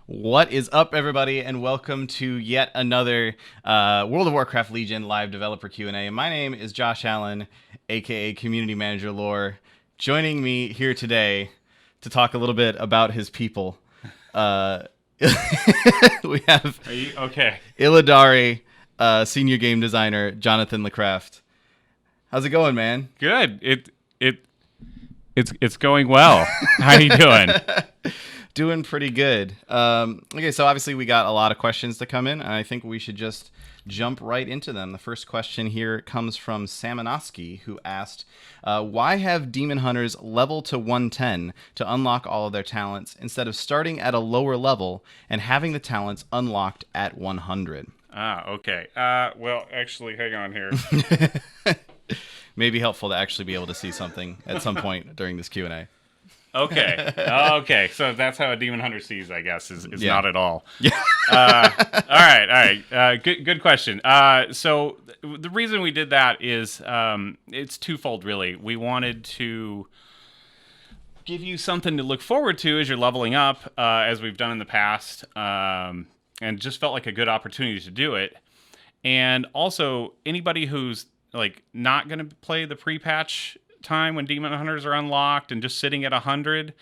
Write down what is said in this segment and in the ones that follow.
What is up, everybody, and welcome to yet another World of Warcraft Legion live developer Q&A. My name is Josh Allen, aka Community Manager Lore. Joining me here today to talk a little bit about his people, we have Illidare, Senior Game Designer Jonathan LeCraft. How's it going, man? Good. It's going well. How you doing? Doing pretty good. Okay, so obviously we got a lot of questions to come in, and I think we should just jump right into them. The first question here comes from Samanoski, who asked, why have Demon Hunters level to 110 to unlock all of their talents instead of starting at a lower level and having the talents unlocked at 100? Okay. Well, actually, hang on here. May be helpful to actually be able to see something at some point during this Q&A. Okay. So that's how a Demon Hunter sees, I guess, is not at all. Yeah. All right. Good question. So the reason we did that is it's twofold, really. We wanted to give you something to look forward to as you're leveling up, as we've done in the past, and just felt like a good opportunity to do it. And also, anybody who's like not going to play the pre-patch time when Demon Hunters are unlocked and just sitting at 100,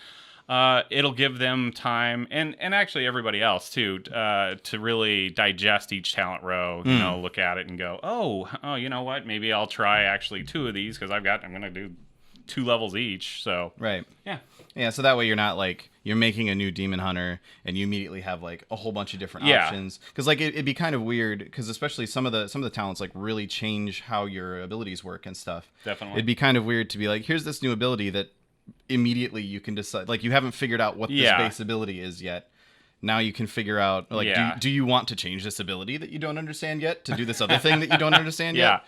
it'll give them time, and actually everybody else too, to really digest each talent row, look at it and go, oh, you know what, maybe I'll try actually 2 of these because I'm going to do 2 levels each. So right. Yeah, so that way you're not like you're making a new Demon Hunter and you immediately have like a whole bunch of different options, because like it'd be kind of weird, because especially some of the talents like really change how your abilities work and stuff. Definitely. It'd be kind of weird to be like, here's this new ability that immediately you can decide, like you haven't figured out what this base ability is yet. Now you can figure out, like, do you want to change this ability that you don't understand yet to do this other thing that you don't understand yet?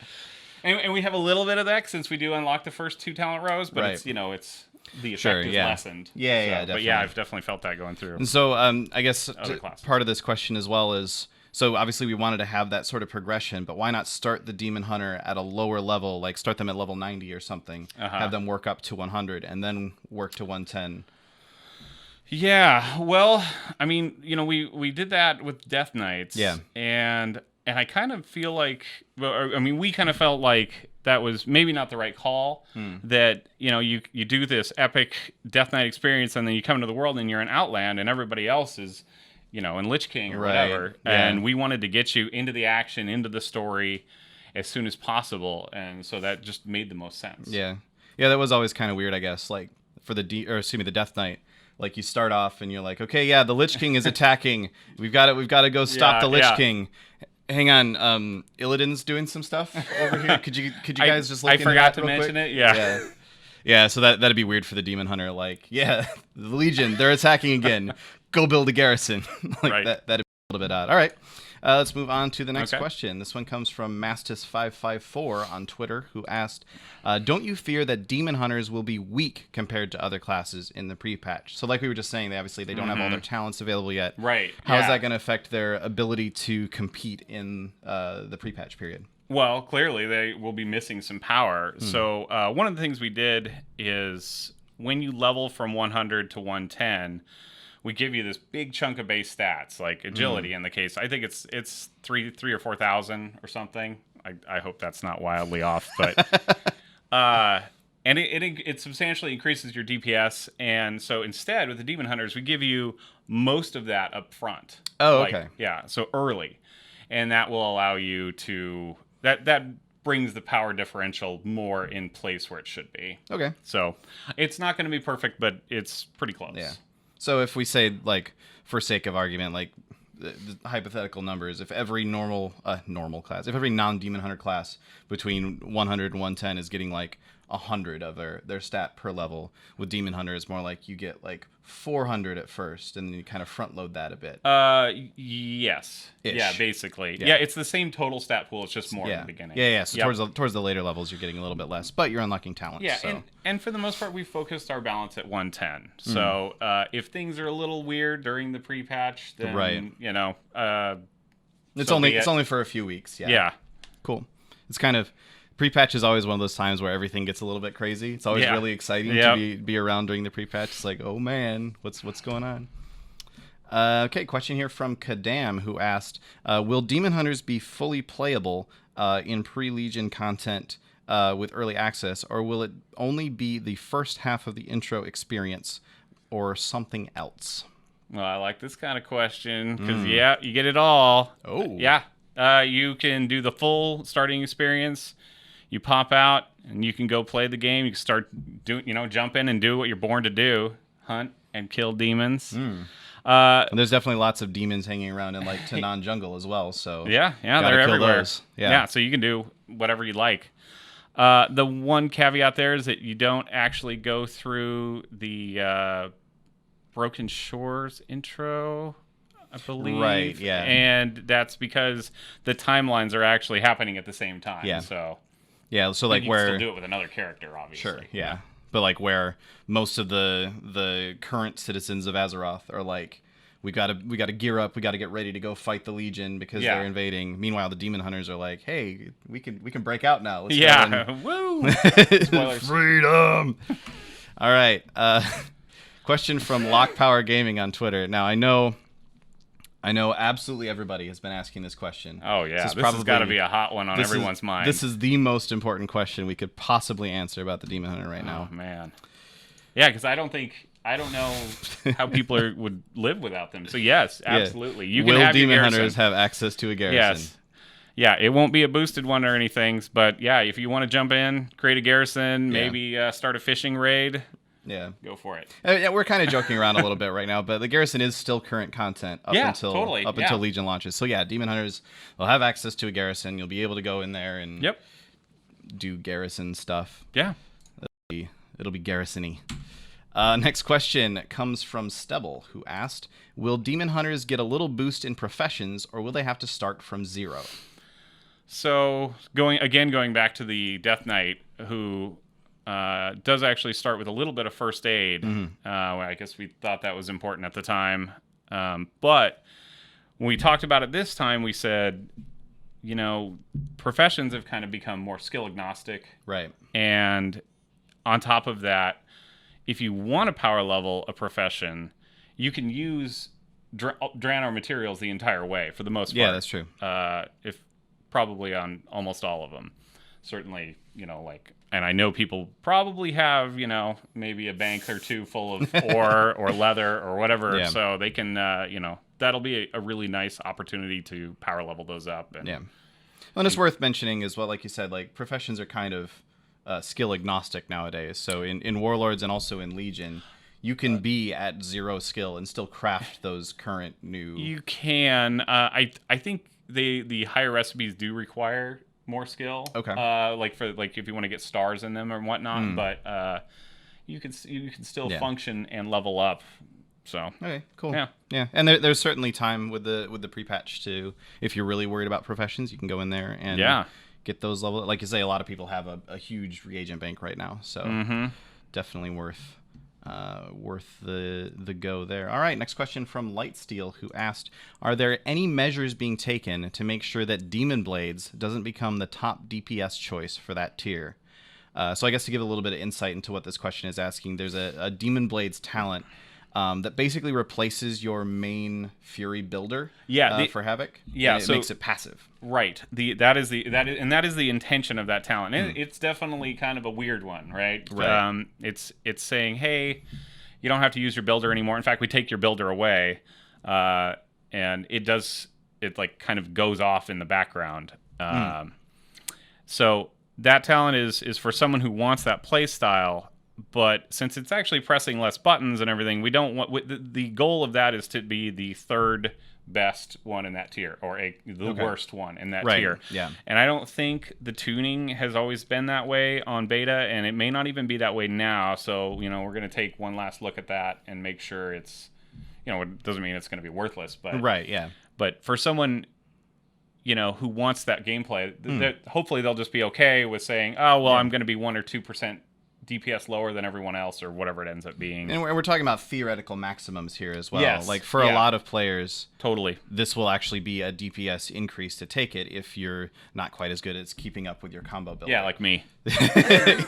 And we have a little bit of that since we do unlock the first 2 talent rows, but it's the effect is lessened. Definitely. But yeah, I've definitely felt that going through. And so I guess part of this question as well is, so obviously we wanted to have that sort of progression, but why not start the Demon Hunter at a lower level, like start them at level 90 or something, have them work up to 100, and then work to 110? Yeah, well, I mean, we did that with Death Knights. Yeah. And I kind of feel like, we kind of felt like that was maybe not the right call, that, you do this epic Death Knight experience and then you come into the world and you're in Outland and everybody else is, in Lich King or whatever. Yeah. And we wanted to get you into the action, into the story as soon as possible. And so that just made the most sense. Yeah. Yeah, that was always kind of weird, I guess, like for the Death Knight. Like you start off and you're like, okay, yeah, the Lich King is attacking. We've got to go stop the Lich King. Hang on, Illidan's doing some stuff over here. Could you guys just look into that real quick? I forgot to mention it. Yeah. So that'd be weird for the Demon Hunter. Like, the Legion, they're attacking again. Go build a garrison. That'd be a little bit odd. All right. Let's move on to the next question. This one comes from Mastis554 on Twitter, who asked, don't you fear that Demon Hunters will be weak compared to other classes in the pre-patch? So like we were just saying, they don't have all their talents available yet. Right. How is that going to affect their ability to compete in the pre-patch period? Well, clearly they will be missing some power. So one of the things we did is when you level from 100 to 110, we give you this big chunk of base stats, like agility in the case. I think it's 3 or 4,000 or something. I hope that's not wildly off, but and it substantially increases your DPS. And so instead, with the Demon Hunters, we give you most of that up front. Oh, okay. Yeah, so early, and that will allow you to that brings the power differential more in place where it should be. Okay. So it's not going to be perfect, but it's pretty close. Yeah. So if we say, like, for sake of argument, like the hypothetical numbers, if every normal class, if every non-Demon Hunter class between 100 and 110 is getting like 100 of their stat per level, with Demon Hunter it's more like you get like 400 at first and then you kind of front load that a bit. Yes. Ish. Yeah, basically. Yeah, it's the same total stat pool, it's just more in the beginning. Yeah. So towards the later levels you're getting a little bit less, but you're unlocking talents. Yeah, so. and for the most part we focused our balance at 110. So if things are a little weird during the pre-patch, then it's only for a few weeks. Yeah. Cool. It's kind of pre-patch is always one of those times where everything gets a little bit crazy. It's always really exciting to be around during the pre-patch. It's like, oh man, what's going on? Okay, question here from Kadam, who asked, will Demon Hunters be fully playable in pre-Legion content with early access, or will it only be the first half of the intro experience, or something else? Well, I like this kind of question because, you get it all. Oh. Yeah. You can do the full starting experience. You pop out, and you can go play the game. You can start jump in and do what you're born to do, hunt and kill demons. And there's definitely lots of demons hanging around in like Tanan jungle as well. So yeah, they're everywhere. Those. Yeah, so you can do whatever you like. The one caveat there is that you don't actually go through the Broken Shores intro, I believe. Right. Yeah, and that's because the timelines are actually happening at the same time. Yeah. So like you where can still do it with another character, obviously. Sure. Yeah. But like where most of the current citizens of Azeroth are like, we gotta gear up, we gotta get ready to go fight the Legion because they're invading. Meanwhile, the Demon Hunters are like, hey, we can break out now. Let's go and... Woo! Spoilers. Freedom. All right. Question from Lock Power Gaming on Twitter. Now I know absolutely everybody has been asking this question. Oh, yeah. This has got to be a hot one on everyone's mind. This is the most important question we could possibly answer about the Demon Hunter right now. Oh, man. Yeah, because I don't know how people would live without them. So, yes, absolutely. You can Will have Demon your Hunters have access to a Garrison? Yes. Yeah, it won't be a boosted one or anything. But, yeah, if you want to jump in, create a Garrison, maybe start a fishing raid. Yeah, go for it. Yeah, we're kind of joking around a little bit right now, but the Garrison is still current content up until Legion launches. So yeah, Demon Hunters will have access to a Garrison. You'll be able to go in there and do Garrison stuff. Yeah, it'll be Garrison-y. Next question comes from Stubble, who asked, "Will Demon Hunters get a little boost in professions, or will they have to start from zero?" So going back to the Death Knight, who does actually start with a little bit of first aid. I guess we thought that was important at the time. But when we talked about it this time, we said, professions have kind of become more skill agnostic. Right. And on top of that, if you want to power level a profession, you can use Draenor materials the entire way for the most part. Yeah, that's true. If probably on almost all of them. Certainly, and I know people probably have, maybe a bank or two full of ore or leather or whatever, so they can, that'll be a really nice opportunity to power level those up. And it's worth mentioning as well, like you said, like professions are kind of skill agnostic nowadays. So in Warlords and also in Legion, you can be at 0 skill and still craft those current new... You can. I think the higher recipes do require more skill. Okay. Like if you want to get stars in them or whatnot, but you can still function and level up. So okay, cool. Yeah, and there's certainly time with the pre-patch to, if you're really worried about professions, you can go in there and get those level. Like you say, a lot of people have a huge reagent bank right now, so definitely worth the go there. All right, next question from Lightsteel, who asked, are there any measures being taken to make sure that Demon Blades doesn't become the top DPS choice for that tier? So I guess to give a little bit of insight into what this question is asking, there's a Demon Blades talent that basically replaces your main Fury builder for Havoc. Yeah, so it makes it passive. Right. That is the intention of that talent. And it's definitely kind of a weird one, right? Right. It's saying, hey, you don't have to use your builder anymore. In fact, we take your builder away, and it like kind of goes off in the background. So that talent is for someone who wants that play style. But since it's actually pressing less buttons and everything, we don't want the goal of that is to be the third best one in that tier, or the worst one in that tier. Yeah. And I don't think the tuning has always been that way on beta, and it may not even be that way now. So we're going to take one last look at that and make sure it's, it doesn't mean it's going to be worthless, but right, yeah. But for someone who wants that gameplay, that hopefully they'll just be okay with saying, oh well, I'm going to be 1 or 2% DPS lower than everyone else or whatever it ends up being. And we're talking about theoretical maximums here as well. Yes. Like for a lot of players, totally, this will actually be a DPS increase to take it if you're not quite as good at keeping up with your combo build. Yeah, like me.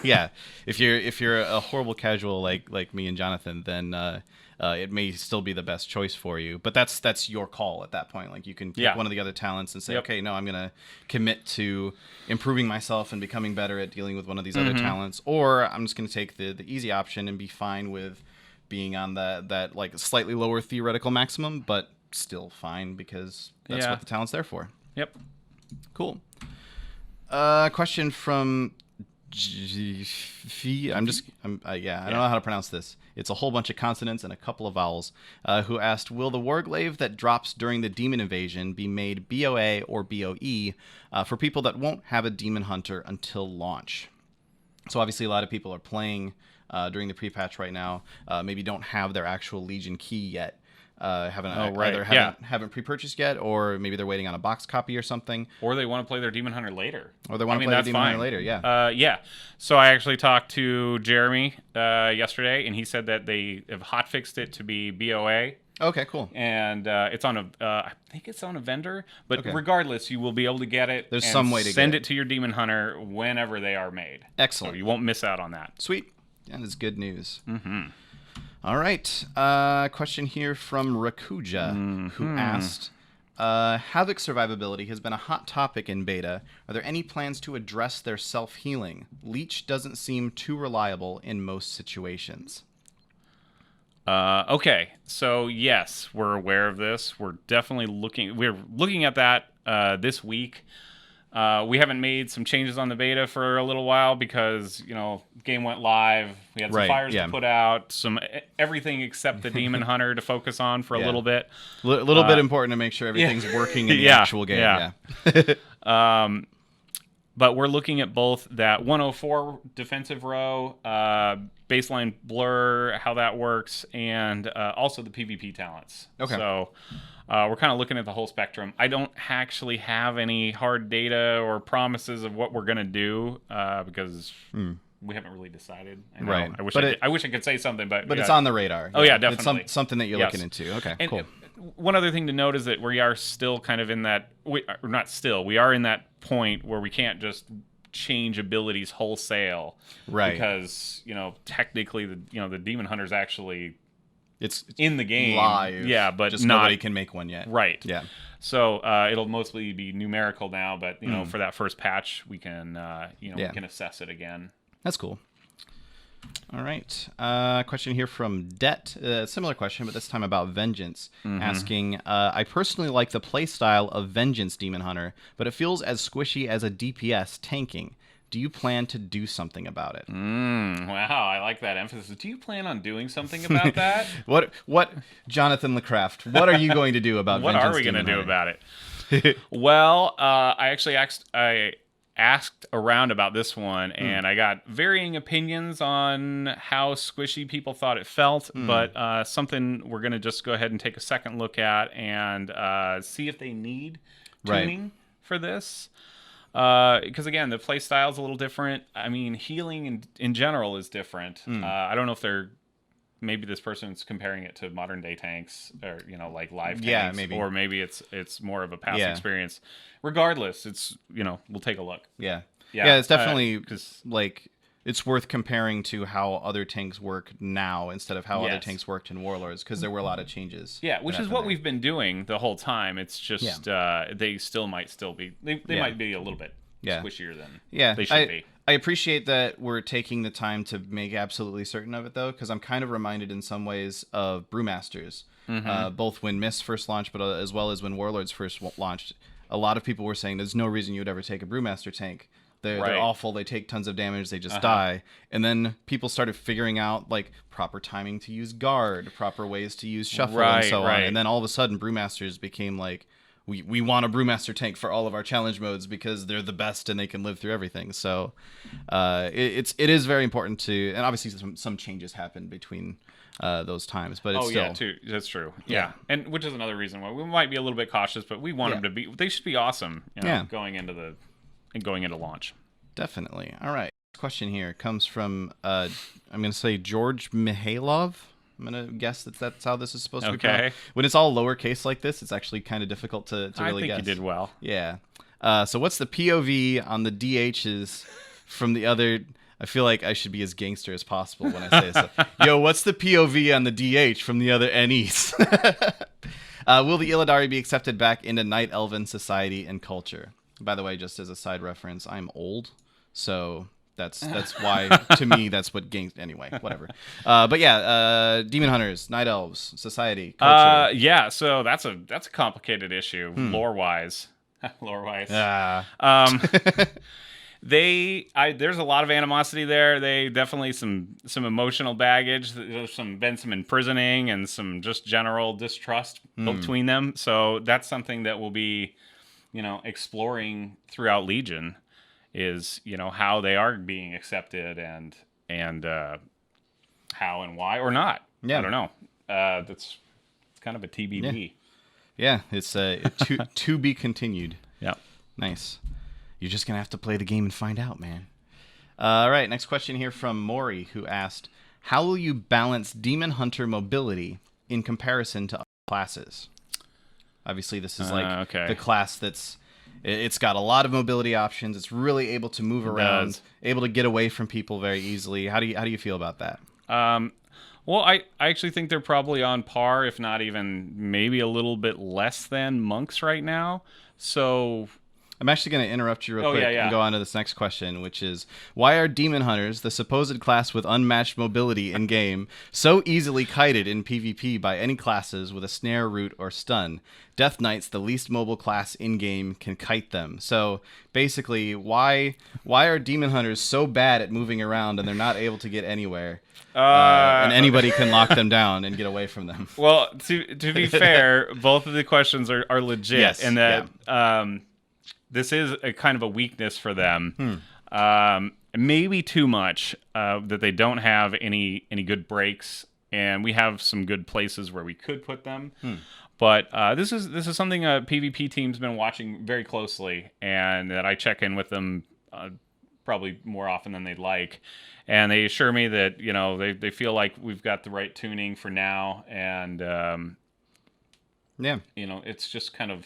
Yeah, if you're a horrible casual like me and Jonathan, then it may still be the best choice for you. But that's your call at that point. Like you can pick one of the other talents and say, okay, no, I'm gonna commit to improving myself and becoming better at dealing with one of these other talents, or I'm just gonna take the easy option and be fine with being on that like slightly lower theoretical maximum, but still fine because that's what the talent's there for. Yep. Cool. Question from I don't know how to pronounce this. It's a whole bunch of consonants and a couple of vowels. Who asked, will the war glaive that drops during the demon invasion be made BOA or BOE for people that won't have a demon hunter until launch? So obviously a lot of people are playing during the pre-patch right now, maybe don't have their actual Legion key yet. Haven't pre-purchased yet, or maybe they're waiting on a box copy or something, or they want to play their Demon Hunter later. Or they want to play their Demon Hunter later. Yeah. So I actually talked to Jeremy yesterday, and he said that they have hotfixed it to be BOA. Okay, cool. And it's on I think it's on a vendor, but regardless, you will be able to get it. There's some way to send it to your Demon Hunter whenever they are made. Excellent. So you won't miss out on that. Sweet. That is good news. Mm-hmm. All right. Question here from Rakugahn, who asked, Havoc survivability has been a hot topic in beta. Are there any plans to address their self-healing? Leech doesn't seem too reliable in most situations. Okay. So, yes, we're aware of this. We're definitely looking at that this week. We haven't made some changes on the beta for a little while because, game went live. We had some fires to put out, everything except the Demon Hunter to focus on for a little bit. A little bit important to make sure everything's working in the actual game. But we're looking at both that 104 defensive row, baseline blur, how that works, and also the PvP talents. Okay. So we're kind of looking at the whole spectrum. I don't actually have any hard data or promises of what we're going to do because we haven't really decided. Right. I wish I could say something, but it's on the radar. Oh, yeah, definitely. It's something that you're looking into. Okay, and cool. One other thing to note is that we are still kind of in that, we are in that point where we can't just change abilities wholesale. Right. Because, technically the Demon Hunter's actually it's in the game live. Yeah, but just nobody can make one yet. Right. Yeah. So it'll mostly be numerical now, but for that first patch we can we can assess it again. That's cool. All right. Question here from Det. Similar question, but this time about Vengeance. Asking, I personally like the playstyle of Vengeance Demon Hunter, but it feels as squishy as a DPS tanking. Do you plan to do something about it? Wow, I like that emphasis. Do you plan on doing something about that? What, Jonathan LeCraft, what are you going to do about Vengeance? What are we going to do about it? Well, I actually asked around about this one, and I got varying opinions on how squishy people thought it felt, but something we're going to just go ahead and take a second look at and see if they need tuning for this. Because, again, the play style is a little different. I mean, healing in general is different. I don't know if maybe this person's comparing it to modern day tanks or, like live tanks. Maybe. Or maybe it's more of a past experience. Regardless, we'll take a look. Yeah, it's definitely it's worth comparing to how other tanks work now instead of how other tanks worked in Warlords, because there were a lot of changes. Yeah, which is what we've been doing the whole time. It's just they might be a little bit squishier than they should be. I appreciate that we're taking the time to make absolutely certain of it, though, because I'm kind of reminded in some ways of Brewmasters, both when Misc first launched, but as well as when Warlords first launched. A lot of people were saying there's no reason you would ever take a Brewmaster tank. They're awful. They take tons of damage. They just die. And then people started figuring out proper timing to use guard, proper ways to use shuffle, and so on. And then all of a sudden, Brewmasters became we want a Brewmaster tank for all of our challenge modes because they're the best and they can live through everything. So it is very important to, and obviously some changes happened between those times, but it's still. That's true. Yeah, and which is another reason why we might be a little bit cautious, but we want them to be. They should be awesome. Going into launch. Definitely. All right. question here comes from I'm going to say George Mihailov. I'm going to guess that's how this is supposed to be pronounced. When it's all lowercase like this, it's actually kind of difficult to really guess. I think you did well. Yeah. So what's the POV on the DHs from the other... I feel like I should be as gangster as possible when I say this. Yo, what's the POV on the DH from the other NEs? Will the Illidari be accepted back into Night Elven society and culture? By the way, just as a side reference, I'm old, so that's why, to me, that's what gangster... Anyway, whatever. But yeah, Demon Hunters, Night Elves, society, culture. Yeah, so that's a complicated issue, lore-wise. Lore-wise. There's a lot of animosity there. They definitely some emotional baggage. There's been some imprisoning and some just general distrust between them. So that's something that we'll be, exploring throughout Legion, is how they are being accepted and how and why or not. Yeah, I don't know. It's kind of a TBD. Yeah, it's to be continued. Yeah, nice. You're just going to have to play the game and find out, man. All right, next question here from Maury, who asked, how will you balance Demon Hunter mobility in comparison to other classes? Obviously, this is the class it's got a lot of mobility options. It's really able to move around, able to get away from people very easily. How do you feel about that? Well, I actually think they're probably on par, if not even maybe a little bit less than monks right now. So... I'm actually going to interrupt you real quick and go on to this next question, which is, why are Demon Hunters, the supposed class with unmatched mobility in-game, so easily kited in PvP by any classes with a snare, root, or stun? Death Knights, the least mobile class in-game, can kite them. So basically, why are Demon Hunters so bad at moving around and they're not able to get anywhere? And anybody can lock them down and get away from them. Well, to be fair, both of the questions are legit, yes, and that... this is a kind of a weakness for them. Maybe too much that they don't have any good breaks, and we have some good places where we could put them. But this is something a PvP team's been watching very closely, and that I check in with them probably more often than they'd like. And they assure me that they feel like we've got the right tuning for now, and it's just kind of,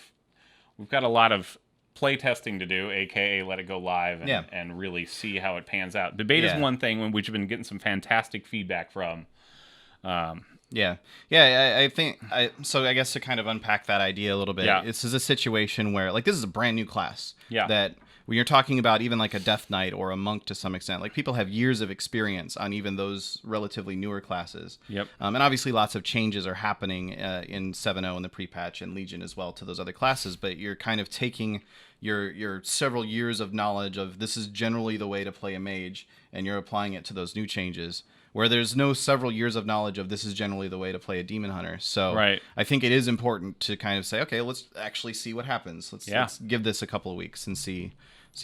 we've got a lot of play testing to do, aka let it go live and really see how it pans out. The beta is one thing which we've been getting some fantastic feedback from. I think so I guess to kind of unpack that idea a little bit, this is a situation where this is a brand new class that when you're talking about even like a Death Knight or a Monk to some extent, like people have years of experience on even those relatively newer classes. And obviously lots of changes are happening in 7.0 and the pre-patch and Legion as well to those other classes, but you're kind of taking your several years of knowledge of this is generally the way to play a mage, and you're applying it to those new changes, where there's no several years of knowledge of this is generally the way to play a Demon Hunter. So I think it is important to kind of say, okay, let's actually see what happens. Let's give this a couple of weeks and see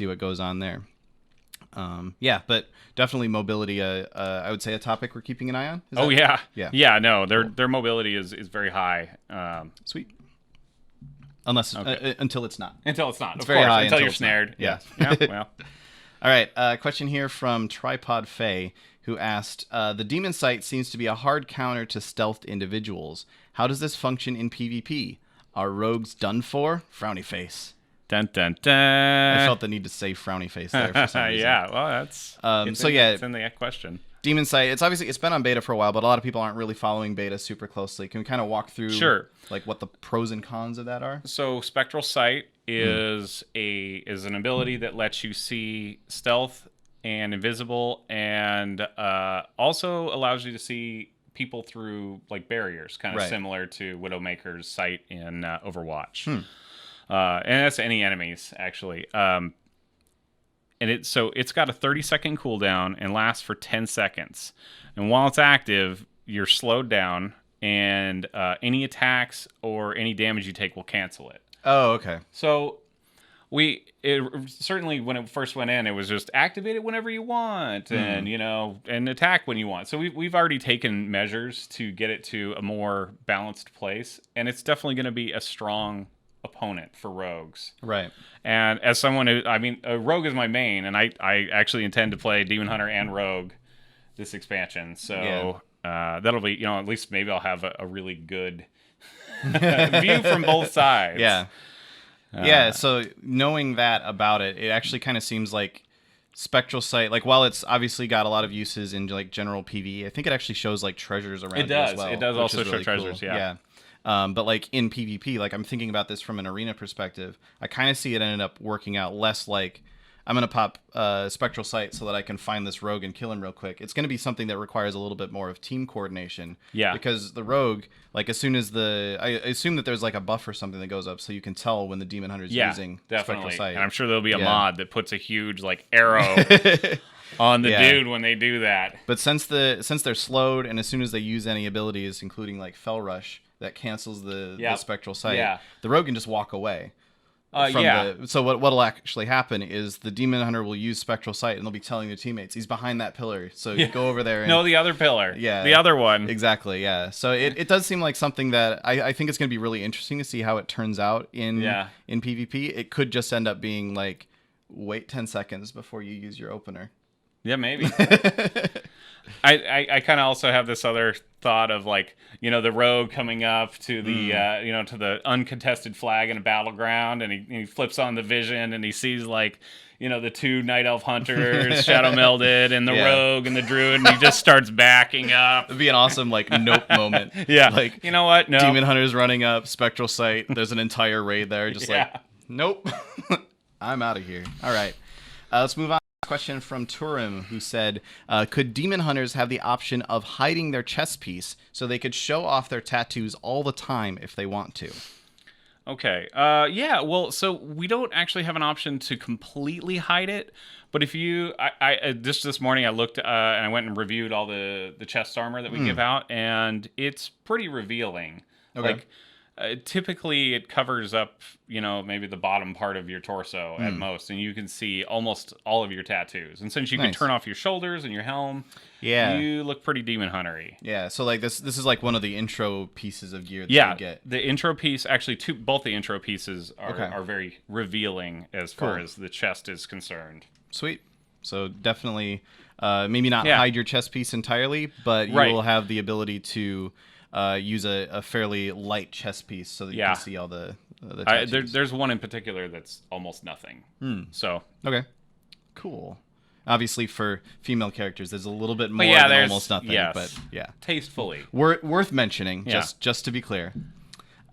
what goes on there. But definitely mobility, I would say a topic we're keeping an eye on. No, their mobility is very high. Sweet. Unless until it's not. Until it's not. It's of very course, high until you're snared. Yeah. Well. All right. Question here from Tripod Faye, who asked, the Demon Site seems to be a hard counter to stealthed individuals. How does this function in PvP? Are rogues done for? Frowny face. Dun, dun, dun. I felt the need to say frowny face there for some reason. Well, that's... it's in the question. Demon Site, it's been on beta for a while, but a lot of people aren't really following beta super closely. Can we kind of walk through what the pros and cons of that are? So Spectral Site is an ability that lets you see stealth and invisible, and also allows you to see people through barriers, kind of similar to Widowmaker's sight in Overwatch. And that's any enemies, actually. And it's got a 30-second cooldown and lasts for 10 seconds. And while it's active, you're slowed down, and any attacks or any damage you take will cancel it. Oh, okay. So certainly when it first went in, it was just activate it whenever you want, and and attack when you want. So we've already taken measures to get it to a more balanced place, and it's definitely going to be a strong opponent for rogues. Right. And as someone who, rogue is my main, and I actually intend to play Demon Hunter and rogue this expansion. So that'll be, at least maybe I'll have a really good view from both sides. Yeah. So knowing that about it, it actually kind of seems like Spectral Site, like while it's obviously got a lot of uses in like general PvE, I think it actually shows like treasures around it as well. It does also show treasures, cool. Yeah. But like in PvP, like I'm thinking about this from an arena perspective, I kind of see it ended up working out less like I'm going to pop Spectral Site so that I can find this rogue and kill him real quick. It's going to be something that requires a little bit more of team coordination. Yeah. Because the rogue, like as soon as I assume that there's like a buff or something that goes up so you can tell when the Demon Hunter's using Spectral Site. And I'm sure there'll be a mod that puts a huge like arrow on the dude when they do that. But since they're slowed and as soon as they use any abilities, including like Fell Rush, that cancels the Spectral Site, the rogue can just walk away. So what'll actually happen is the Demon Hunter will use Spectral Site and they'll be telling their teammates he's behind that pillar, so you go over there. And, no, the other pillar. Yeah, the other one. Exactly. Yeah. So it does seem like something that I think it's going to be really interesting to see how it turns out in PvP. It could just end up being like wait 10 seconds before you use your opener. Yeah, maybe. I kind of also have this other thought of like, the rogue coming up to the to the uncontested flag in a battleground, and he flips on the vision and he sees like the two night elf hunters shadow melded and the rogue and the druid, and he just starts backing up. It'd be an awesome like nope moment. Like, you know what? No. Demon Hunter's running up, Spectral Site. There's an entire raid there, just like nope. I'm out of here. All right, let's move on. Question from Turim, who said, could Demon Hunters have the option of hiding their chest piece so they could show off their tattoos all the time if they want to? Okay. Well, so we don't actually have an option to completely hide it, but if you, this morning I looked and I went and reviewed all the chest armor that we give out, and it's pretty revealing. Okay. Like, typically it covers up, maybe the bottom part of your torso at most, and you can see almost all of your tattoos. And since you can turn off your shoulders and your helm, you look pretty Demon Hunter-y. Yeah, so like this is like one of the intro pieces of gear that you get. The intro piece, actually both the intro pieces are very revealing as far as the chest is concerned. Sweet. So definitely maybe not hide your chest piece entirely, but you will have the ability to use a fairly light chest piece so that you can see all the tattoos. There's one in particular that's almost nothing. So okay, cool. Obviously, for female characters, there's a little bit more than almost nothing. Yes. But tastefully worth mentioning. Just to be clear.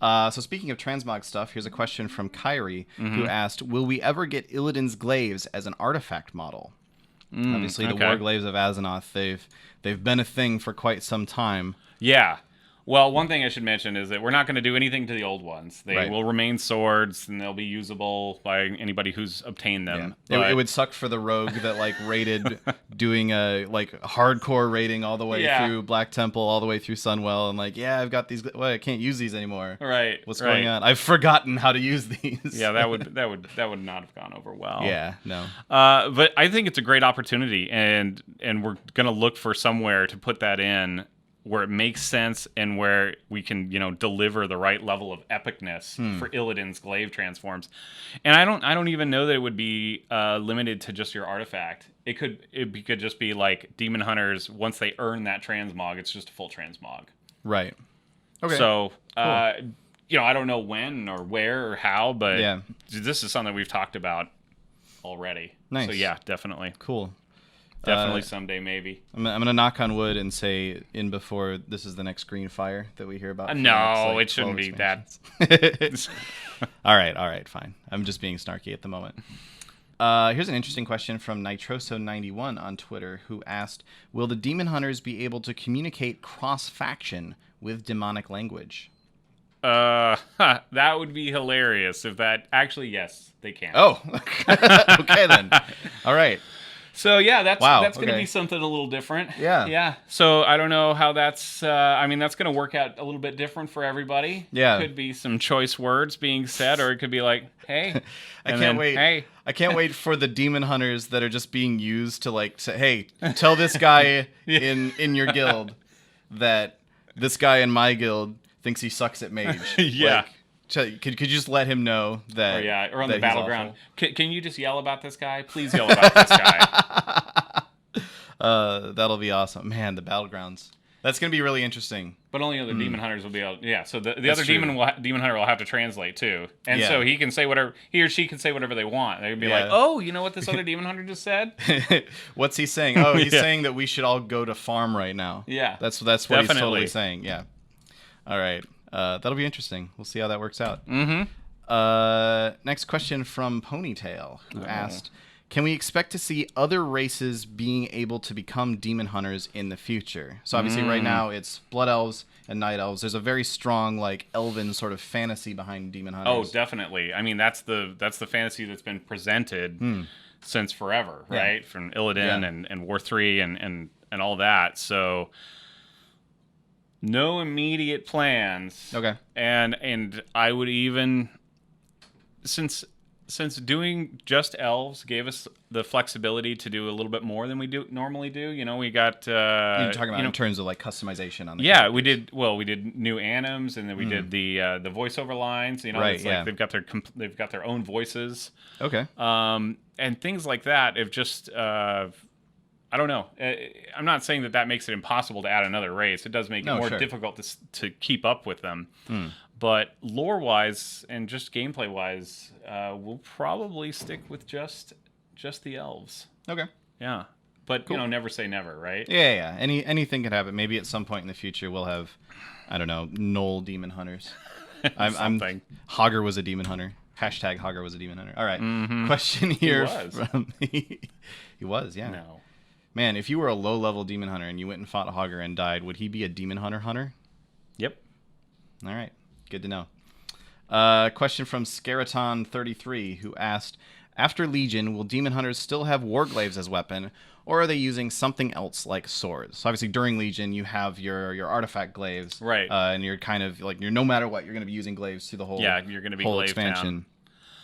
So speaking of transmog stuff, here's a question from Kyrie who asked, "Will we ever get Illidan's Glaves as an artifact model?" Obviously, the War Glaives of Azeroth, they've been a thing for quite some time. Yeah. Well, one thing I should mention is that we're not going to do anything to the old ones. They will remain swords, and they'll be usable by anybody who's obtained them. Yeah. It would suck for the rogue that like raided, doing a like hardcore raiding all the way through Black Temple, all the way through Sunwell, and like, I've got these. Well, I can't use these anymore. Right. What's going on? I've forgotten how to use these. Yeah, that would not have gone over well. Yeah, no. But I think it's a great opportunity, and we're going to look for somewhere to put that in, where it makes sense and where we can, deliver the right level of epicness for Illidan's Glaive transforms. And I don't even know that it would be limited to just your artifact. It could just be like Demon Hunters, once they earn that transmog, it's just a full transmog. Right. Okay. So, cool. I don't know when or where or how, but this is something we've talked about already. Nice. So yeah, definitely. Cool. Definitely someday, maybe. I'm gonna knock on wood and say in before this is the next green fire that we hear about. No, it shouldn't be that. All right, fine. I'm just being snarky at the moment. Here's an interesting question from Nitroso91 on Twitter, who asked, "Will the Demon Hunters be able to communicate cross-faction with demonic language?" That would be hilarious if that. Actually, yes, they can. Oh, okay then. All right. So yeah, that's going to be something a little different. Yeah. So I don't know how that's. That's going to work out a little bit different for everybody. Yeah. Could be some choice words being said, or it could be like, "Hey, I can't wait. Hey, I can't wait for the Demon Hunters that are just being used to like say, hey, tell this guy in your guild that this guy in my guild thinks he sucks at mage." Yeah. Like, Could you just let him know that? Or on the battleground. Can you just yell about this guy? Please yell about this guy. That'll be awesome, man. The battlegrounds. That's gonna be really interesting. But only other demon hunters will be able. Yeah, so the other demon hunter will have to translate too, and so he can say whatever he or she can say whatever they want. They can be like, "Oh, you know what this other demon hunter just said? What's he saying? Oh, he's saying that we should all go to farm right now. Yeah, that's what he's totally saying. Yeah. All right, that'll be interesting. We'll see how that works out. Next question from Ponytail, who asked, can we expect to see other races being able to become demon hunters in the future? So obviously right now it's blood elves and night elves. There's a very strong like elven sort of fantasy behind demon hunters. Oh, definitely. I mean, that's the fantasy that's been presented since forever, right? From Illidan and War 3 and all that. So no immediate plans. Okay. And I would even since doing just elves gave us the flexibility to do a little bit more than we normally do. You know, we got you're talking about in terms of like customization on the characters. We did new anims, and then we did the voiceover lines. You know, right, it's like they've got their own voices. Okay. And things like that have just I don't know. I'm not saying that makes it impossible to add another race. It does make it more difficult to keep up with them. But lore-wise and just gameplay-wise, we'll probably stick with just the elves. Okay. Yeah. But, cool. Never say never, right? Yeah. Anything could happen. Maybe at some point in the future we'll have, I don't know, Knoll demon hunters. Hogger was a demon hunter. Hashtag Hogger was a demon hunter. All right. Question here. He was. He was, yeah. No. Man, if you were a low-level demon hunter and you went and fought Hogger and died, would he be a demon hunter? Yep. All right. Good to know. Question from Skerritt33, who asked, after Legion, will demon hunters still have war glaives as weapon, or are they using something else like swords? So obviously during Legion, you have your artifact glaives. Right. And you're kind of like, no matter what, you're going to be using glaives through the whole you're going to be whole glaive expansion. Down.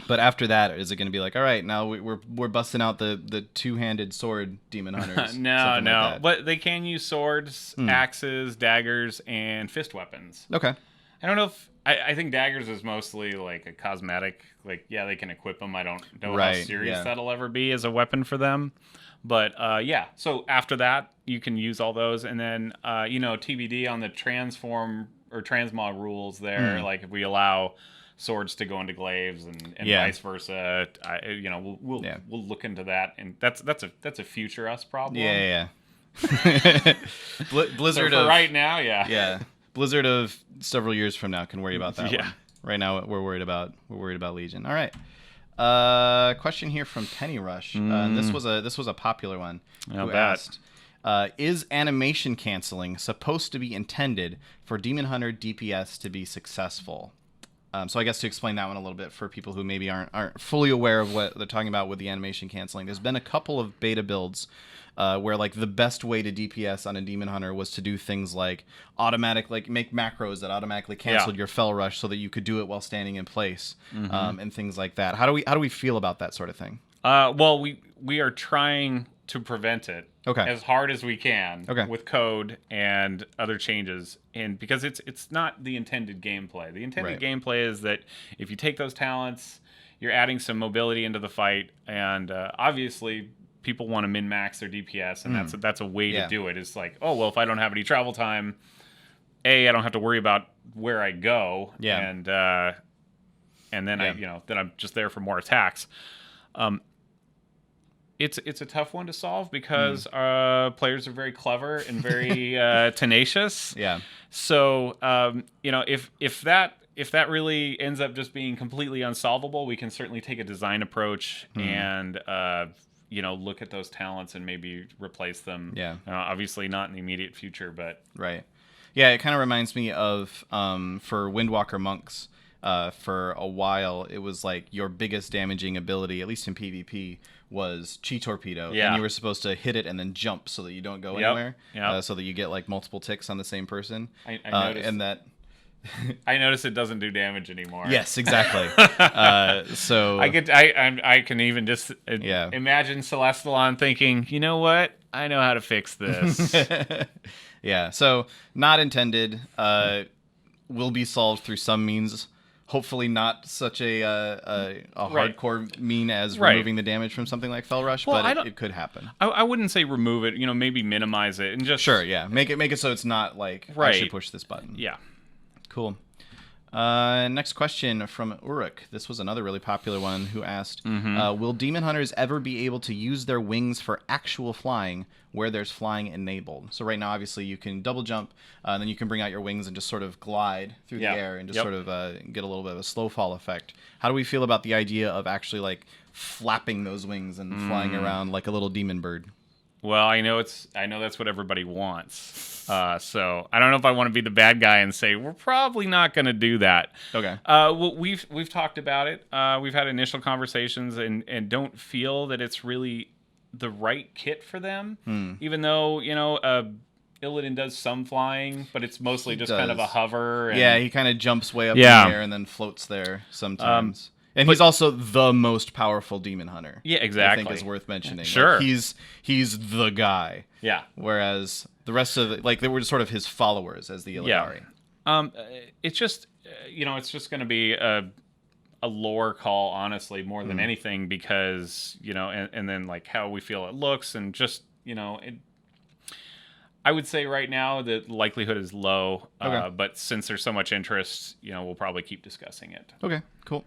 But after that, is it going to be like, all right, now we're busting out the two-handed sword demon hunters? No. Like but they can use swords, axes, daggers, and fist weapons. Okay. I don't know if I think daggers is mostly like a cosmetic. Like, they can equip them. I don't know how serious that'll ever be as a weapon for them. But so after that, you can use all those, and then TBD on the transform or transmog rules there. Like if we allow swords to go into glaives and vice versa, we'll look into that, and that's a future us problem. Yeah. Blizzard so for right now, yeah. Blizzard of several years from now can worry about that one. Right now we're worried about Legion. All right. Question here from Penny Rush. This was a popular one. Who asked, is animation canceling supposed to be intended for Demon Hunter DPS to be successful? So I guess to explain that one a little bit for people who maybe aren't fully aware of what they're talking about with the animation canceling, there's been a couple of beta builds where like the best way to DPS on a Demon Hunter was to do things like make macros that automatically canceled your Fell Rush so that you could do it while standing in place, and things like that. How do we feel about that sort of thing? Well, we are trying to prevent it as hard as we can with code and other changes, and because it's not the intended gameplay. The intended gameplay is that if you take those talents, you're adding some mobility into the fight, and obviously people want to min-max their DPS, and that's a way to do it. It's like, oh, well, if I don't have any travel time, I don't have to worry about where I go, and then then I'm just there for more attacks. It's a tough one to solve because players are very clever and very tenacious. Yeah. So if that really ends up just being completely unsolvable, we can certainly take a design approach and look at those talents and maybe replace them. Yeah. Obviously not in the immediate future, but right. Yeah, it kind of reminds me of for Windwalker monks. For a while, it was like your biggest damaging ability, at least in PvP, was Chi Torpedo. Yeah. And you were supposed to hit it and then jump so that you don't go anywhere. So that you get like multiple ticks on the same person. I noticed. And that... I noticed it doesn't do damage anymore. Yes, exactly. So I can even just imagine Celestalon thinking, you know what? I know how to fix this. Yeah. So not intended. Will be solved through some means. hopefully not such a Right. hardcore mean as removing the damage from something like Fell Rush, but it could happen. I wouldn't say remove it. Maybe minimize it and just make it so it's not like I should push this button. Yeah. Cool. Next question from Uruk. This was another really popular one who asked, will Demon Hunters ever be able to use their wings for actual flying where there's flying enabled? So right now, obviously, you can double jump, and then you can bring out your wings and just sort of glide through the air and just sort of get a little bit of a slow fall effect. How do we feel about the idea of actually like flapping those wings and flying around like a little demon bird? Well, I know that's what everybody wants. So I don't know if I want to be the bad guy and say we're probably not going to do that. Okay. Well, we've talked about it. We've had initial conversations and don't feel that it's really the right kit for them. Even though Illidan does some flying, but it's mostly just kind of a hover. And, he kind of jumps way up in the air and then floats there sometimes. And he's also the most powerful demon hunter. Yeah, exactly. I think is worth mentioning. Sure. Like, he's the guy. Yeah. Whereas the rest of they were sort of his followers as the Illidari. Yeah. It's just it's just going to be a lore call, honestly, more than anything, because and then like how we feel it looks and just I would say right now the likelihood is low. But since there's so much interest, we'll probably keep discussing it. Okay. Cool.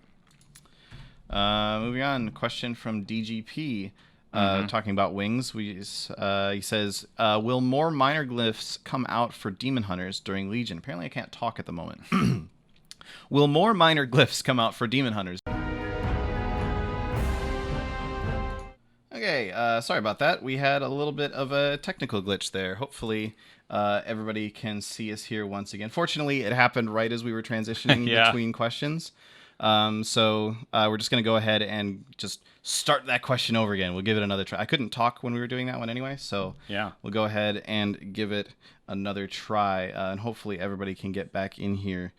Moving on, question from DGP, talking about wings. He says, will more minor glyphs come out for demon hunters during Legion? Apparently I can't talk at the moment. Will more minor glyphs come out for demon hunters? Okay, sorry about that. We had a little bit of a technical glitch there. Hopefully everybody can see us here once again. Fortunately, it happened right as we were transitioning between questions. So we're just going to go ahead and just start that question over again. We'll give it another try. I couldn't talk when we were doing that one anyway, so we'll go ahead and give it another try, and hopefully everybody can get back in here.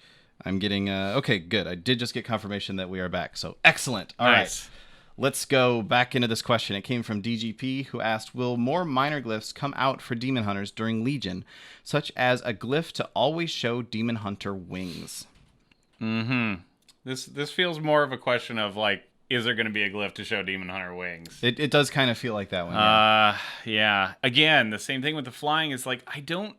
I'm getting... okay, good. I did just get confirmation that we are back, so excellent. All right. Let's go back into this question. It came from DGP, who asked, will more minor glyphs come out for demon hunters during Legion, such as a glyph to always show demon hunter wings? This feels more of a question of like, is there going to be a glyph to show demon hunter wings? It does kind of feel like that one. Yeah. Again, the same thing with the flying is like, I don't...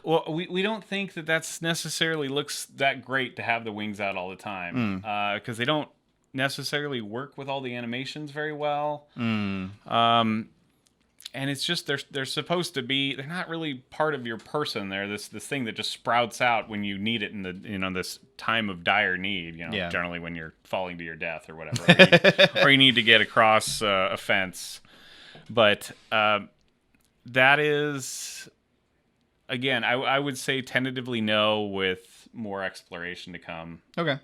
Well, we don't think that that's necessarily looks that great to have the wings out all the time, because they don't necessarily work with all the animations very well. And it's just they're supposed to be, they're not really part of your person. They're this thing that just sprouts out when you need it in the this time of dire need. Generally when you're falling to your death or whatever, or you need to get across a fence. But that is, again, I would say tentatively no, with more exploration to come. Okay.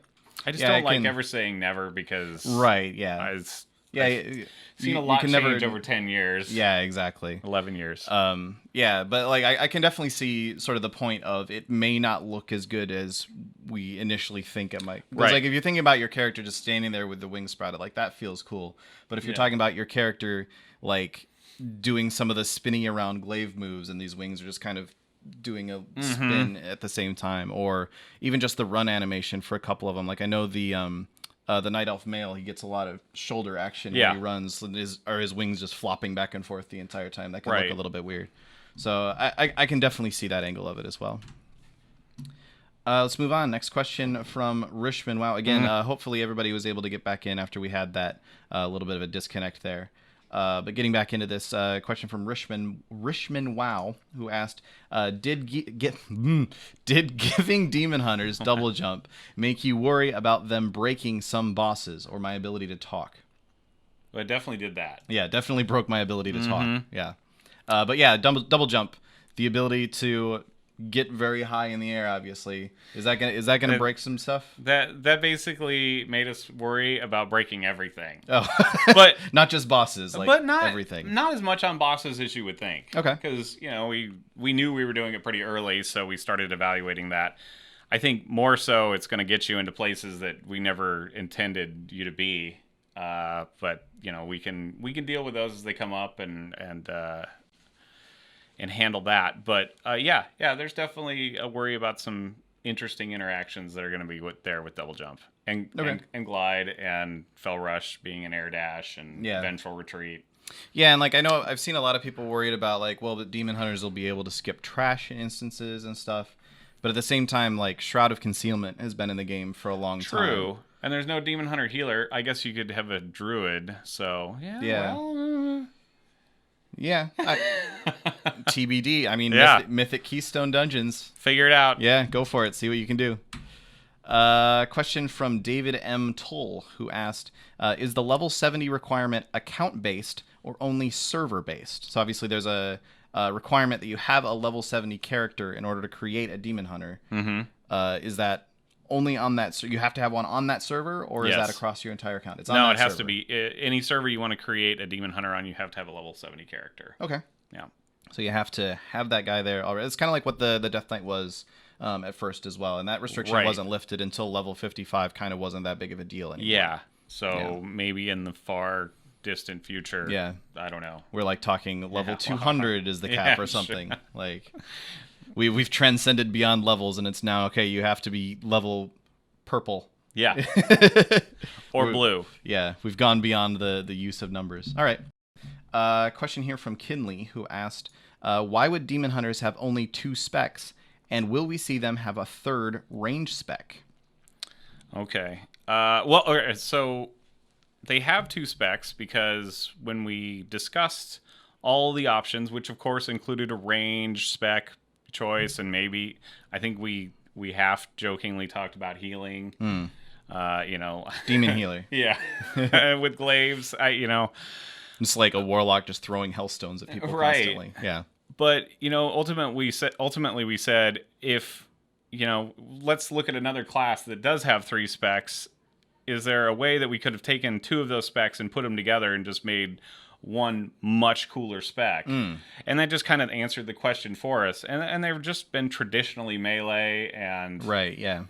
I just don't like ever saying never, because I've seen a lot change over 10 years. Yeah, exactly. 11 years. But like I can definitely see sort of the point of it may not look as good as we initially think it might. Because like if you're thinking about your character just standing there with the wings sprouted, like that feels cool. But if you're talking about your character like doing some of the spinning around glaive moves and these wings are just kind of doing a spin at the same time, or even just the run animation for a couple of them. Like I know the Night Elf male, he gets a lot of shoulder action when he runs, and his wings just flopping back and forth the entire time. That can look a little bit weird. So I can definitely see that angle of it as well. Let's move on. Next question from Rishman. Wow. Again, hopefully everybody was able to get back in after we had that little bit of a disconnect there. But getting back into this question from Rishman Wow, who asked, did giving demon hunters double jump make you worry about them breaking some bosses or my ability to talk? Well, it definitely did that. Yeah, definitely broke my ability to talk. Yeah. But yeah, double jump, the ability to get very high in the air, obviously. Is that gonna break some stuff? That basically made us worry about breaking everything. Oh. But not just bosses, like but not everything. Not as much on bosses as you would think. Okay. Because we knew we were doing it pretty early, so we started evaluating that. I think more so it's going to get you into places that we never intended you to be. But we can deal with those as they come up and handle that. But there's definitely a worry about some interesting interactions that are going to be there with double jump and glide and fell rush being an air dash and vengeful retreat. Yeah, and like I know I've seen a lot of people worried about like, well, the demon hunters will be able to skip trash instances and stuff, but at the same time, like Shroud of Concealment has been in the game for a long time. True, and there's no demon hunter healer. I guess you could have a druid. So TBD. I mean, Mythic Keystone Dungeons. Figure it out. Yeah, go for it. See what you can do. Question from David M. Tull, who asked, is the level 70 requirement account-based or only server-based? So obviously there's a requirement that you have a level 70 character in order to create a demon hunter. Mm-hmm. Is that only on that? So you have to have one on that server, or is that across your entire account? It's on no, it has to be any server you want to create a demon hunter on. You have to have a level 70 character. Okay. Yeah. So you have to have that guy there already. It's kind of like what the Death Knight was at first as well, and that restriction wasn't lifted until level 55. Kind of wasn't that big of a deal anymore. Yeah. So maybe in the far distant future. Yeah. I don't know. We're like talking level 200 is the cap or something. Sure. Like we've transcended beyond levels, and it's now okay. You have to be level purple. Yeah. Or blue. Yeah. We've gone beyond the use of numbers. All right. Question here from Kinley, who asked, why would demon hunters have only 2 specs, and will we see them have a 3rd range spec? Okay. Well, so they have 2 specs because when we discussed all the options, which of course included a range spec choice, and maybe I think we half jokingly talked about healing. Demon healer. Yeah. With glaives, it's like a warlock just throwing hellstones at people constantly. Yeah. But, ultimately we said, if, let's look at another class that does have 3 specs. Is there a way that we could have taken 2 of those specs and put them together and just made one much cooler spec? And that just kind of answered the question for us. And they've just been traditionally melee, and right, yeah.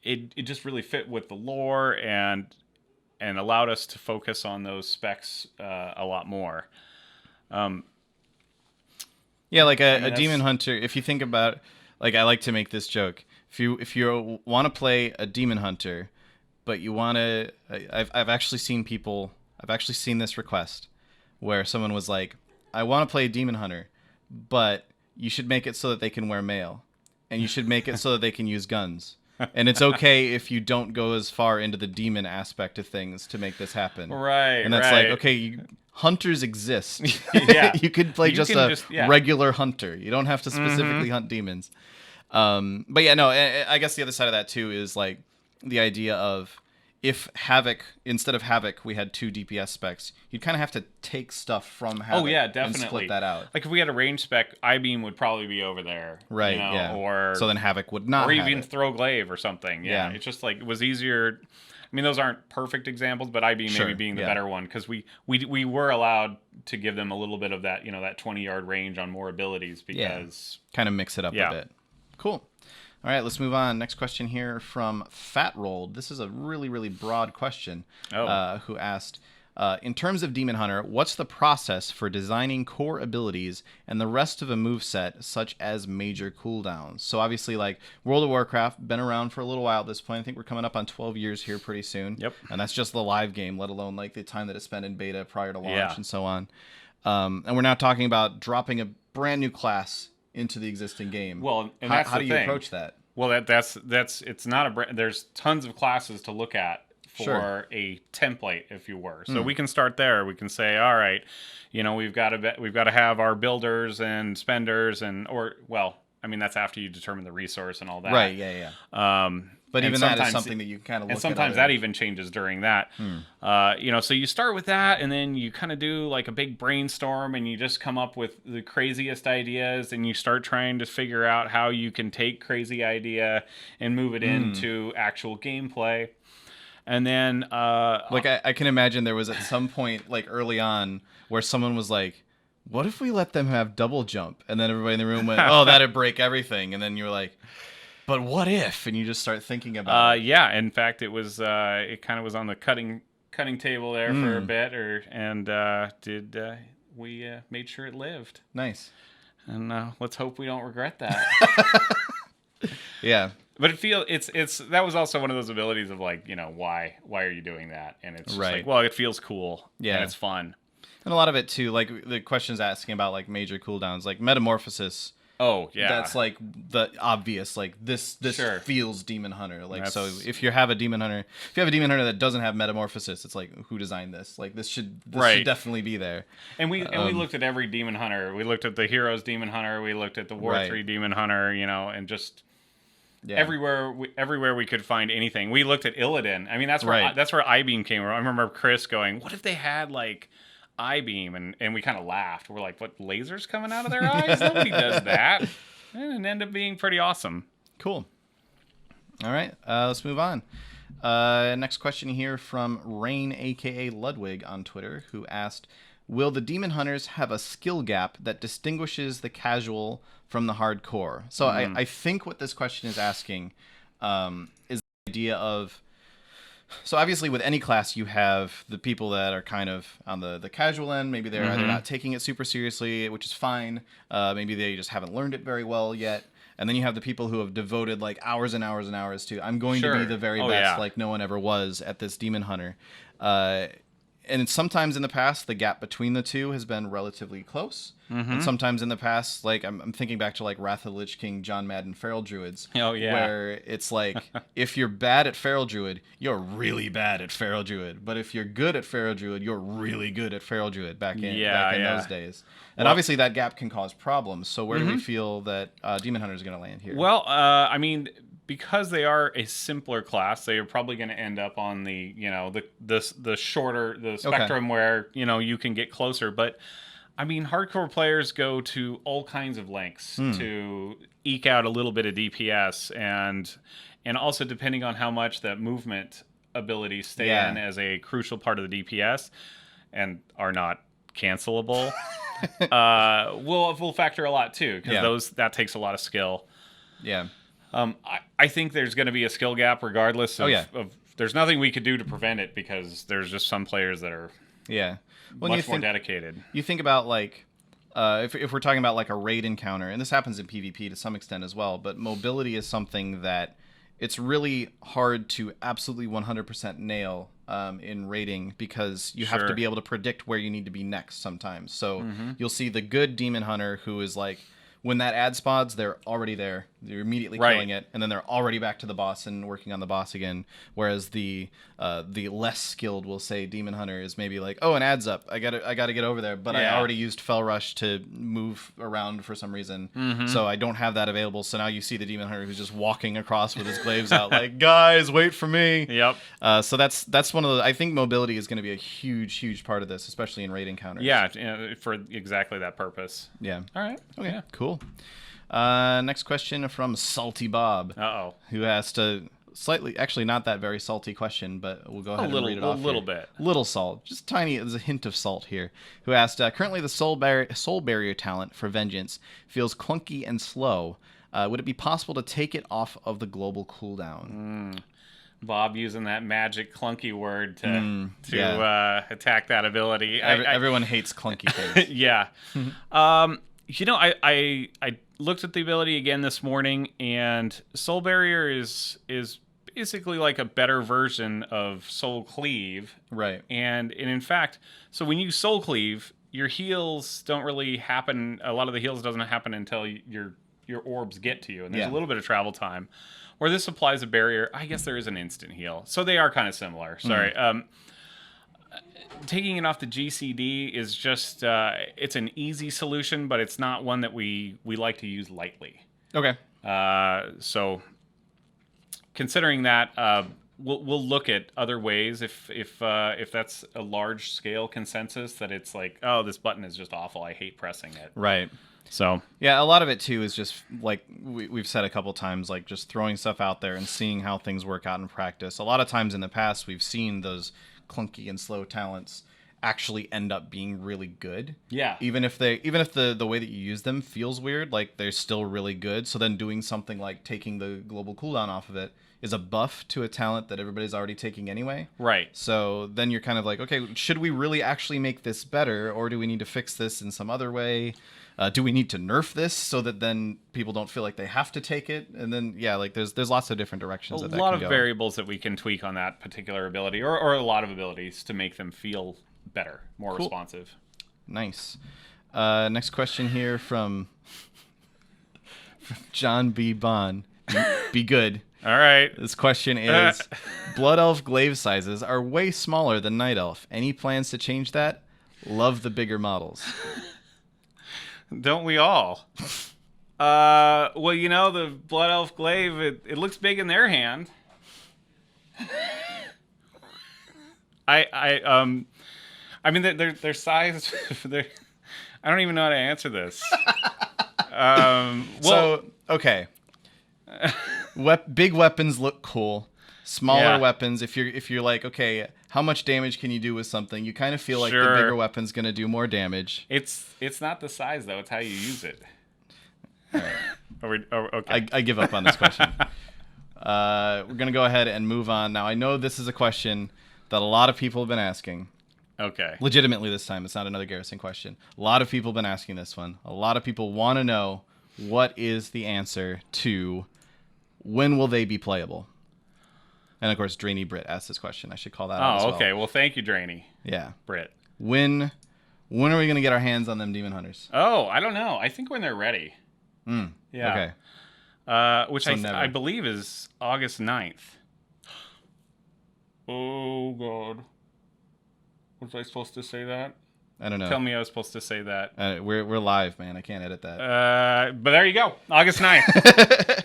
It just really fit with the lore and allowed us to focus on those specs a lot more. Yeah, like a demon hunter, if you think about, like, I like to make this joke. If you want to play a demon hunter, but you want to, I've actually seen this request where someone was like, I want to play a demon hunter, but you should make it so that they can wear mail, and you should make it so that they can use guns. And it's okay if you don't go as far into the demon aspect of things to make this happen. Right. And that's like, okay, hunters exist. Yeah. You could play just a regular hunter. You don't have to specifically hunt demons. But yeah, no, I guess the other side of that too is like the idea of, if instead of Havoc, we had 2 DPS specs, you'd kind of have to take stuff from Havoc. Oh yeah, definitely. And split that out. Like if we had a range spec, I-Beam would probably be over there. Right, yeah. Or so then Havoc would not or have even it. throw Glaive or something. Yeah. It's just like, it was easier. I mean, those aren't perfect examples, but I-Beam maybe being the better one, because we were allowed to give them a little bit of that, that 20-yard range on more abilities, because... kind of mix it up a bit. Cool. All right, let's move on. Next question here from Fat Rolled. This is a really, really broad question. Who asked, in terms of Demon Hunter, what's the process for designing core abilities and the rest of a moveset, such as major cooldowns? So obviously, like, World of Warcraft, been around for a little while at this point. I think we're coming up on 12 years here pretty soon. Yep. And that's just the live game, let alone like the time that it spent in beta prior to launch and so on. And we're now talking about dropping a brand new class into the existing game. Well, and that's how do you approach that? Well, that's it's not there's tons of classes to look at for a template, if you were. So we can start there. We can say, all right, we've got to have our builders and spenders, that's after you determine the resource and all that. Right. Yeah. But even that is something that you kind of look at. And sometimes that even changes during that. So you start with that, and then you kind of do like a big brainstorm, and you just come up with the craziest ideas, and you start trying to figure out how you can take crazy idea and move it into actual gameplay. And then... I can imagine there was at some point, like early on, where someone was like, what if we let them have double jump? And then everybody in the room went, oh, that'd break everything. And then you were like... But what if? And you just start thinking about it. Yeah, in fact, it was it kind of was on the cutting table there for a bit, we made sure it lived. Nice. And let's hope we don't regret that. Yeah. But it's that was also one of those abilities of like, why are you doing that? And it's just like, well, it feels cool. Yeah. And it's fun. And a lot of it too, like the questions asking about like major cooldowns, like Metamorphosis. Oh yeah, that's like the obvious. Like this feels Demon Hunter. Like so, if you have a Demon Hunter, that doesn't have Metamorphosis, it's like who designed this? Like this should definitely be there. And we looked at every Demon Hunter. We looked at the Heroes Demon Hunter. We looked at the War 3 Demon Hunter. And just. Yeah. Everywhere we could find anything. We looked at Illidan. I mean, that's where I-Beam came from. I remember Chris going, "What if they had like I-Beam?" And we kind of laughed. We're like, "What, lasers coming out of their eyes? Nobody does that." And it ended up being pretty awesome. Cool. All right, let's move on. Next question here from Rain, aka Ludwig, on Twitter, who asked, "Will the Demon Hunters have a skill gap that distinguishes the casual from the hardcore?" So I think what this question is asking is the idea of... So obviously with any class, you have the people that are kind of on the casual end. Maybe they're either not taking it super seriously, which is fine. Maybe they just haven't learned it very well yet. And then you have the people who have devoted like hours and hours and hours to, I'm going to be the very best like no one ever was at this Demon Hunter. And sometimes in the past, the gap between the two has been relatively close. And sometimes in the past, like I'm thinking back to like Wrath of the Lich King, John Madden, Feral Druids. Oh, yeah. Where it's like, if you're bad at Feral Druid, you're really bad at Feral Druid. But if you're good at Feral Druid, you're really good at Feral Druid back in those days. And obviously that gap can cause problems. So where do we feel that Demon Hunter is going to land here? Well, I mean... Because they are a simpler class, they are probably going to end up on the shorter spectrum where you can get closer. But I mean, hardcore players go to all kinds of lengths to eke out a little bit of DPS, and also depending on how much that movement abilities stay in as a crucial part of the DPS and are not cancelable, will factor a lot too, because that takes a lot of skill. Yeah. I think there's going to be a skill gap regardless of, there's nothing we could do to prevent it, because there's just some players that are much more dedicated. You think about like, if we're talking about like a raid encounter, and this happens in PvP to some extent as well, but mobility is something that it's really hard to absolutely 100% nail in raiding, because you have to be able to predict where you need to be next sometimes. So you'll see the good Demon Hunter who is like, when that ad spawns, they're already there. They're immediately killing it, and then they're already back to the boss and working on the boss again. Whereas the less skilled, we'll say, Demon Hunter is maybe like, oh, an ad's up. I gotta get over there, but I already used Fell Rush to move around for some reason, so I don't have that available. So now you see the Demon Hunter who's just walking across with his glaives out, like, guys, wait for me. Yep. So that's one of the. I think mobility is going to be a huge part of this, especially in raid encounters. Yeah, for exactly that purpose. Yeah. All right. Okay. Yeah. Cool. Next question from Salty Bob. Who asked a slightly, actually not that very salty question, but we'll go ahead and read it off. A little bit. Little salt. Just tiny, there's a hint of salt here. Who asked, currently the soul barrier talent for Vengeance feels clunky and slow. Would it be possible to take it off of the global cooldown? Bob using that magic clunky word to attack that ability. Everyone hates clunky things. Yeah. I looked at the ability again this morning, and Soul Barrier is basically like a better version of Soul Cleave. Right. And in fact, so when you Soul Cleave, your heals don't really happen. A lot of the heals doesn't happen until your orbs get to you, and there's a little bit of travel time. Where this applies a barrier, I guess there is an instant heal. So they are kind of similar. Sorry. Taking it off the GCD is just, it's an easy solution, but it's not one that we like to use lightly. Okay. So considering that, we'll look at other ways if that's a large scale consensus that it's like, oh, this button is just awful, I hate pressing it. Right. So yeah, a lot of it too is just like we've said a couple times, like just throwing stuff out there and seeing how things work out in practice. A lot of times in the past, we've seen those clunky and slow talents actually end up being really good. Yeah. Even if the way that you use them feels weird, like they're still really good. So then doing something like taking the global cooldown off of it is a buff to a talent that everybody's already taking anyway. Right. So then you're kind of like, okay, should we really actually make this better, or do we need to fix this in some other way? Do we need to nerf this so that then people don't feel like they have to take it? And then, yeah, like there's lots of different directions that can go. A lot of variables that we can tweak on that particular ability, or a lot of abilities to make them feel better, more responsive. Nice. Next question here from John B. Bond. Be good. All right. This question is, Blood Elf glaive sizes are way smaller than Night Elf. Any plans to change that? Love the bigger models. Don't we all? Well, you know, the Blood Elf glaive, it looks big in their hand. I mean, their size. I don't even know how to answer this. So okay. Big weapons look cool. Smaller weapons, if you're like, okay, how much damage can you do with something? You kind of feel like the bigger weapon's going to do more damage. It's not the size though; it's how you use it. All right. Okay. I give up on this question. We're going to go ahead and move on. Now, I know this is a question that a lot of people have been asking. Okay. Legitimately this time. It's not another Garrison question. A lot of people have been asking this one. A lot of people want to know what is the answer to when will they be playable? And of course, Drainy Brit asked this question. I should call that out as well. Okay. Well, thank you, Drainy. Yeah. Brit. When are we going to get our hands on them Demon Hunters? Oh, I don't know. I think when they're ready. Yeah. Okay. Which I believe is August 9th. Oh, God. Was I supposed to say that? I don't know. Tell me I was supposed to say that. We're live, man. I can't edit that. But there you go. August 9th.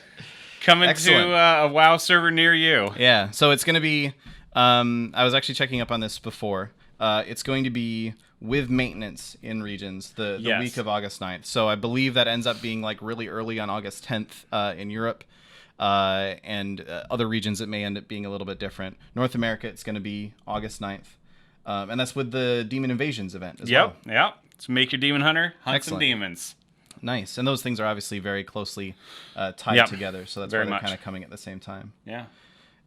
Coming to a WoW server near you. Yeah. So it's going to be... I was actually checking up on this before. It's going to be with maintenance in regions the week of August 9th. So I believe that ends up being like really early on August 10th in Europe. And other regions, it may end up being a little bit different. North America, it's going to be August 9th. And that's with the Demon Invasions event as well. Yep. So make your Demon Hunter, hunt some demons. Nice. And those things are obviously very closely tied together. So that's why they're kind of coming at the same time. Yeah.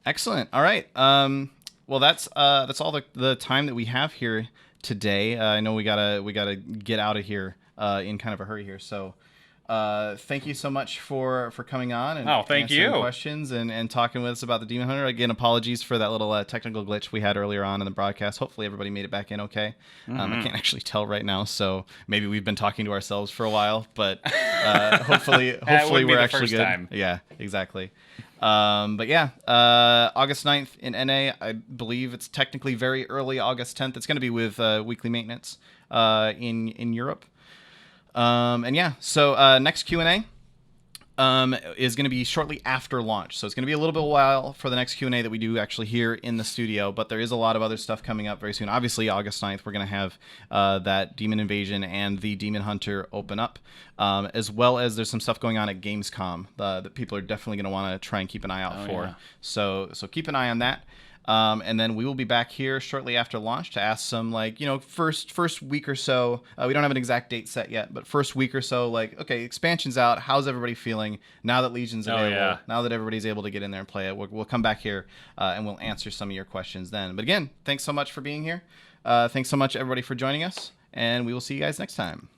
Excellent. All right. Well, that's all the time that we have here today. I know we gotta get out of here in kind of a hurry here. So thank you so much for coming on and answering questions and talking with us about the Demon Hunter. Again, apologies for that little technical glitch we had earlier on in the broadcast. Hopefully everybody made it back in okay. I can't actually tell right now, so maybe we've been talking to ourselves for a while, but hopefully we're actually good. Time. Yeah, exactly. But yeah, August 9th in NA, I believe it's technically very early August 10th. It's going to be with weekly maintenance in Europe. And yeah, so next Q&A is going to be shortly after launch. So it's going to be a little bit while for the next Q&A that we do actually here in the studio, but there is a lot of other stuff coming up very soon. Obviously, August 9th, we're going to have that Demon Invasion and the Demon Hunter open up, as well as there's some stuff going on at Gamescom that people are definitely going to want to try and keep an eye out for. Yeah. So keep an eye on that. And then we will be back here shortly after launch to ask some, like, first week or so. We don't have an exact date set yet, but first week or so, like, okay, expansion's out. How's everybody feeling now that Legion's available? Now that everybody's able to get in there and play it, we'll come back here and we'll answer some of your questions then. But again, thanks so much for being here. Thanks so much, everybody, for joining us, and we will see you guys next time.